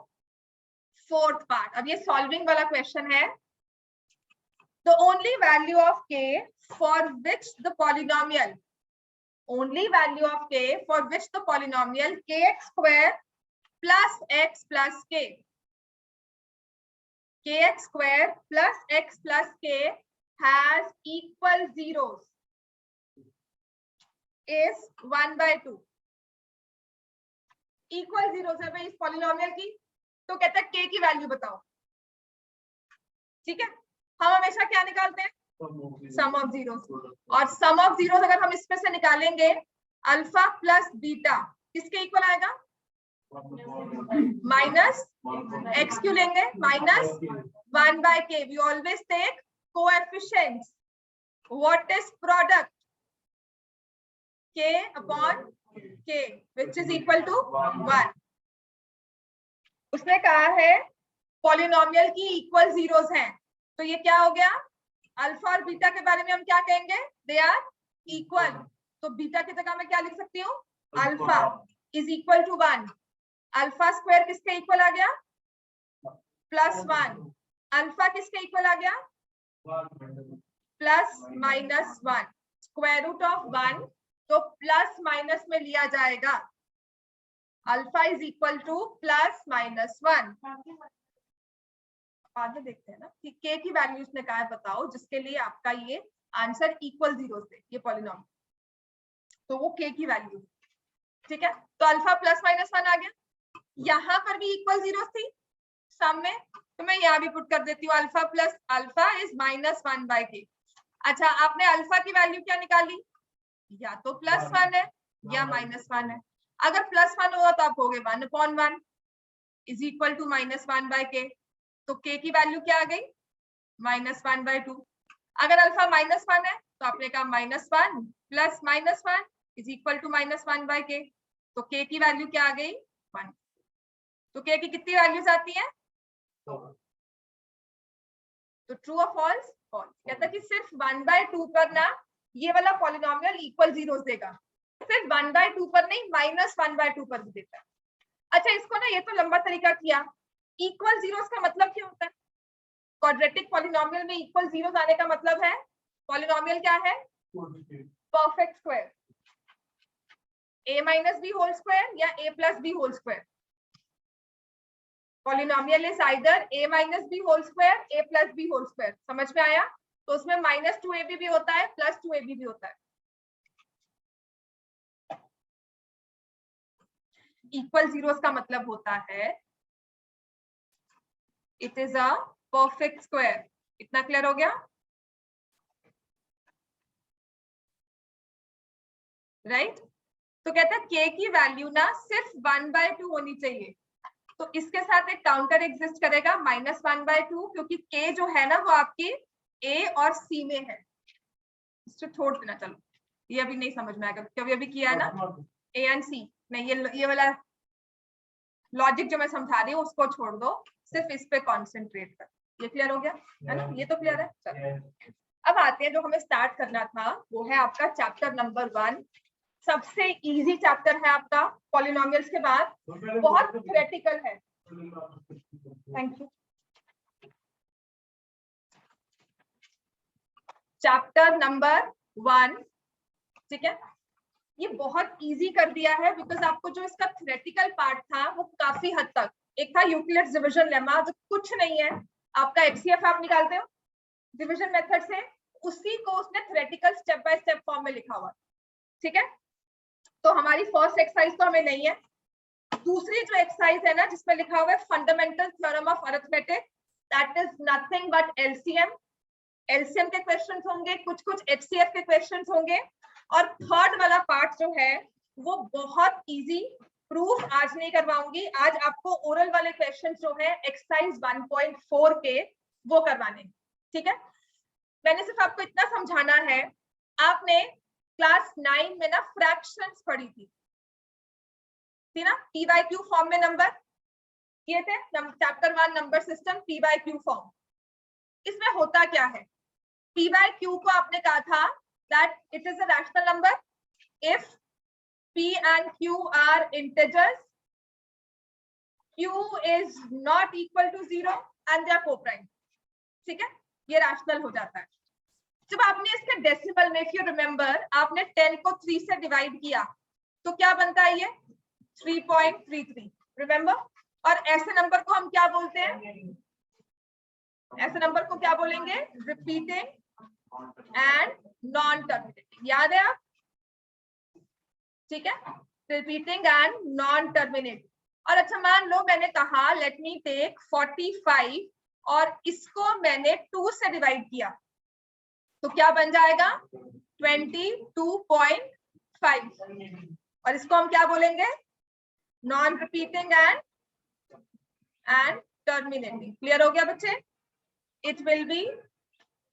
फोर्थ पार्ट। अब ये सॉल्विंग वाला क्वेश्चन है। The only value of k for which the polynomial, only value of k for which the polynomial kx square plus x plus k, kx square plus x plus k has equal zeros is 1/2। equal zeros है भाई इस polynomial की। तो कहता है k की value बताओ। ठीक है, हम हमेशा क्या निकालते हैं? Sum of zeros. और सम ऑफ जीरोस अगर हम इसमें से निकालेंगे अल्फा प्लस बीटा किसके इक्वल आएगा? माइनस एक्स क्यों लेंगे? Minus 1/k। We always take coefficients. What is product? k upon k which is equal to 1। उसने कहा है पॉलिनोमियल की इक्वल जीरोस हैं, तो ये क्या हो गया? अल्फा और बीटा के बारे में हम क्या कहेंगे, दे आर इक्वल। तो बीटा की जगह मैं क्या लिख सकती हूँ, alpha is equal to 1। Alpha square किसके इक्वल आ गया, +1। अल्फा किसके इक्वल आ गया, +-1। स्क्वायर रूट ऑफ 1 तो प्लस माइनस में लिया जाएगा, अल्फा इज इक्वल टू +-1। आगे देखते हैं ना कि के की वैल्यू उसने कहा है बताओ जिसके लिए आपका ये आंसर इक्वल 0 से ये पॉलिनॉमियल, तो वो के की वैल्यू, ठीक है। तो अल्फा +-1 आ गया, यहाँ पर भी इक्वल 0 थी सामने, तो मैं यहाँ भी पुट कर देती हूँ alpha plus alpha is -1/k। अच्छा, आपने अल्फा की वैल्यू क्या निकाली, या तो +1 है या -1 है। अगर +1 होगा तो आप हो गए 1/1 इज इक्वल टू -1/k। तो k की वैल्यू क्या आ गई, -1/2। अगर अल्फा -1 है तो आपने कहा -1 + -1 इज इक्वल टू -1/k। तो k की वैल्यू क्या आ गई, 1। तो k की कितनी वैल्यूज आती हैं, तो ट्रू और फॉल्स, फॉल्स। कहता है कि सिर्फ 1/2 पर ना ये वाला पॉलिनोमियल इक्वल जीरोस देगा, सिर्फ 1/2 पर नहीं, -1/2 पर भी देता है। अच्छा, इसको ना ये तो लंबा तरीका किया, इक्वल जीरोस का मतलब क्या होता है, क्वाड्रेटिक पॉलिनोमियल में इक्वल जीरोस आने का मतलब है पॉलिनोमियल क्या है, perfect square, a - b whole square या a + b whole square. Polynomial is either a - b whole square, a + b whole square. समझ में आया, तो उसमें -2ab भी होता है, +2ab भी होता है। इक्वल जीरोस का मतलब होता है it is a perfect square. इतना क्लियर हो गया, राइट। तो कहता है k की वैल्यू ना सिर्फ 1/2 होनी चाहिए, तो इसके साथ एक काउंटर एग्जिस्ट करेगा -1/2, क्योंकि k जो है ना वो आपकी a और c में है। इसको छोड़ देना, चलो ये अभी नहीं समझ में आएगा क्योंकि अभी किया है ना a एंड c, नहीं ये वाला लॉजिक जो मैं समझा रही हूँ उसको छोड़ दो, सिर्फ इस पे कॉन्सेंट्रेट कर। ये क्लियर हो गया है ना, ये तो क्लियर है। चलो अब आते हैं जो हमें स्टार्ट करना था, वो है आपका चैप्टर नंबर 1। सबसे इजी चैप्टर है आपका पॉलिनोमियल्स के बाद, बहुत थ्योरेटिकल है। Thank you. चैप्टर नंबर 1, ठीक है, ये बहुत इजी कर दिया है बिकॉज आपको जो इसका थ्योरेटिकल पार्ट था वो काफी हद तक, एक था यूक्लिड्स डिवीजन लेमा जो कुछ नहीं है, आपका एचसीएफ आप निकालते हो डिवीजन मेथड से, उसी को उसने theoretical step by step form में लिखा हुआ, ठीक है। तो हमारी फर्स्ट एक्सरसाइज तो हमें नहीं है। दूसरी जो एक्सरसाइज है ना जिसमें लिखा हुआ है fundamental theorem of arithmetic, that is nothing but LCM. LCM के क्वेश्चंस होंगे, कुछ कुछ एचसीएफ के क्वेश्चंस होंगे, और थर्ड वाला पार्ट जो है वो बहुत इजी, प्रूफ आज नहीं करवाऊंगी, आज आपको ओरल वाले क्वेश्चंस जो है एक्सरसाइज 1.4 के वो करवाने, ठीक है। मैंने सिर्फ आपको इतना समझाना है, आपने क्लास 9 में ना फ्रैक्शंस पढ़ी थी ना, पी बाय क्यू फॉर्म में नंबर किए थे, chapter 1 number system, p by q form. इसमें होता क्या है, P by Q को आपने कहा था that it is a rational number if P and Q are integers, Q is not equal to 0 and they are co-prime, ठीक है, ये rational हो जाता है। जब आपने इसके डेसिमल में, if you remember, आपने 10 को 3 से डिवाइड किया तो क्या बनता है ये 3.33, रिमेम्बर। और ऐसे नंबर को हम क्या बोलते हैं, ऐसे नंबर को क्या बोलेंगे, रिपीटिंग एंड नॉन टर्मिनेटिंग, याद है आप, ठीक है, रिपीटिंग एंड नॉन टर्मिनेटिंग। और अच्छा मान लो मैंने कहा लेट मी टेक 45 और इसको मैंने 2 से डिवाइड किया तो क्या बन जाएगा 22.5, और इसको हम क्या बोलेंगे, non repeating and terminating. Clear हो गया बच्चे, it will be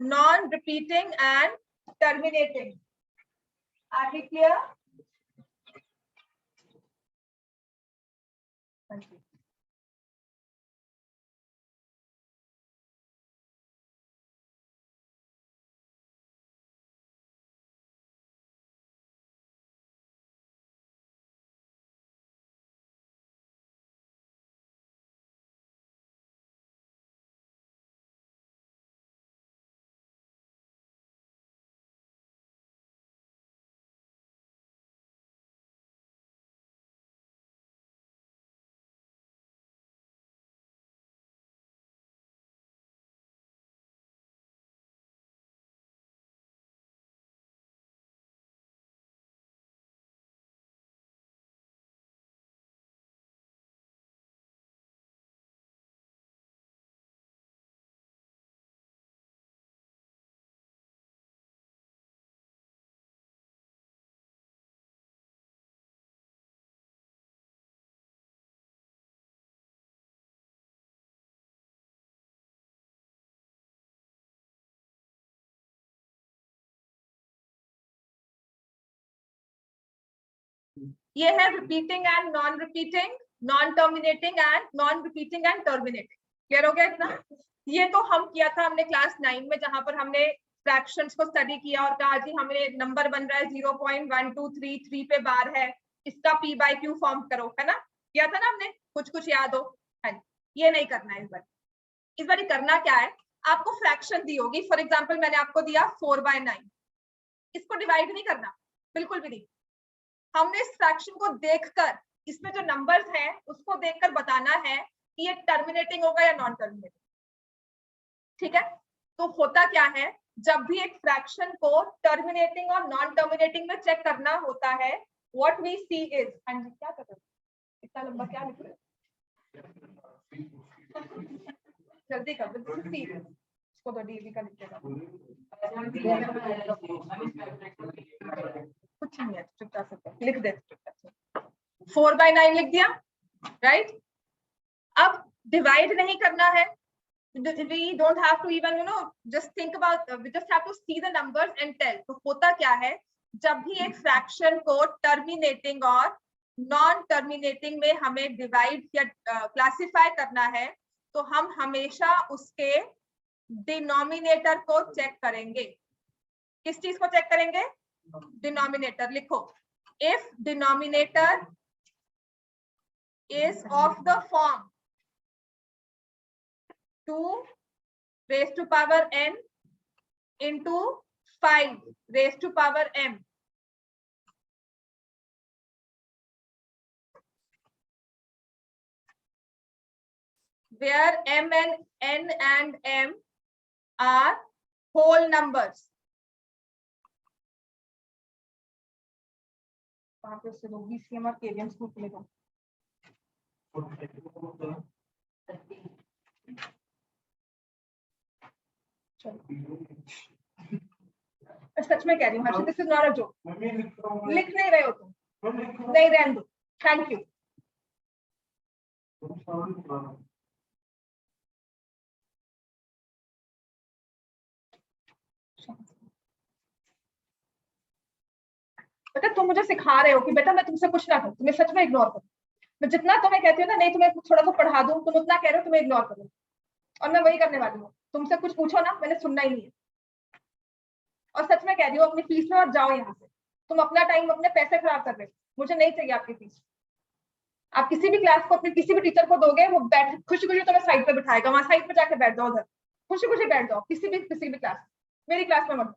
non repeating and terminating. Are we clear? Thank you. ये है repeating and non repeating, non terminating and non repeating and terminating. Clear हो गया इतना? ये तो हम किया था हमने क्लास 9 में, जहां पर हमने फ्रैक्शंस को स्टडी किया और कहा जी हमें नंबर बन रहा है 0.1233 पे बार है, इसका p बाय q फॉर्म करो, है ना? किया था ना हमने, कुछ कुछ याद हो? है, ये नहीं करना है इस बार। इस बार करना क्या है, आपको फ्रैक्शन दी होगी, फॉर एग्जाम्पल मैंने आपको दिया 4/9, इसको डिवाइड नहीं करना, बिल्कुल भी नहीं। हमने इस फ्रैक्शन को देखकर, इसमें जो नंबर्स हैं उसको देखकर बताना है कि ये टर्मिनेटिंग होगा या नॉन टर्मिनेटिंग। ठीक है? तो होता क्या है, जब भी एक फ्रैक्शन को टर्मिनेटिंग और नॉन टर्मिनेटिंग में चेक करना होता है, व्हाट वी सी इज, हाँ जी क्या कर रहे हो, इतना लंबा क्या लिख रहे हो, जल्दी कर दो, इसको तो डीबी का लिखेगा, कुछ नहीं है, चुपचाप से लिख दे, 4/9 लिख दिया, राइट? अब डिवाइड नहीं करना है, we don't have to even just think about, we just have to see the numbers and tell। तो होता क्या है, जब भी एक फ्रैक्शन को टर्मिनेटिंग और नॉन टर्मिनेटिंग में हमें डिवाइड या क्लासिफाई करना है, तो हम हमेशा उसके डिनोमिनेटर को चेक करेंगे। किस चीज को चेक करेंगे? डिनोमिनेटर। लिखो, if denominator is of the form 2 raised to power n into 5 raised to power m, where m and n and m are whole numbers। वहां पे से लोग बीसीएम और केवीएम स्कूल के लिए सच में कह रही हूँ Harshit, this is not a joke. लिख नहीं रहे हो तुम, नहीं रहने दो, थैंक यू। बेटा तुम मुझे सिखा रहे हो कि बेटा मैं तुमसे कुछ ना करूं, तुम्हें सच में इग्नोर करूं। मैं जितना तुम्हें कहती हूँ ना, नहीं तुम्हें थोड़ा सा पढ़ा दूं, तुम उतना कह रहे हो तुम्हें इग्नोर करूं, और मैं वही करने वाली हूँ। तुमसे कुछ पूछो ना, मैंने सुनना ही नहीं है। और सच में कह रही हूँ, अपनी फीस में और जाओ यहाँ से। तुम अपना टाइम, अपने पैसे खराब कर रहे हो, मुझे नहीं चाहिए आपकी फीस। आप किसी भी क्लास को अपने किसी भी टीचर को दोगे, वो बैठ खुशी खुशी तुम्हें साइड पे बिठाएगा, वहां साइड पे जाके बैठ जाओ, उधर खुशी खुशी बैठ जाओ, किसी भी क्लास, मेरी क्लास में मत,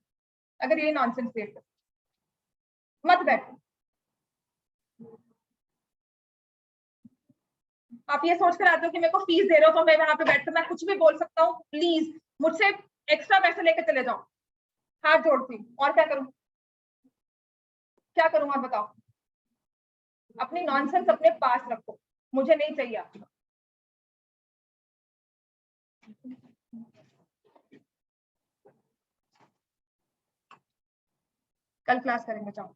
अगर ये नॉनसेंस क्रिएट कर मत बैठो। आप ये सोच कर आते हो कि मेरे को फीस दे रहे हो तो मैं वहां पे बैठकर मैं कुछ भी बोल सकता हूँ, प्लीज मुझसे एक्स्ट्रा पैसे लेकर चले जाओ, हाथ जोड़ती हूँ। और क्या करूँ, क्या करूँ आप बताओ? अपनी नॉनसेंस अपने पास रखो, मुझे नहीं चाहिए आपका। कल क्लास करेंगे, जाओ।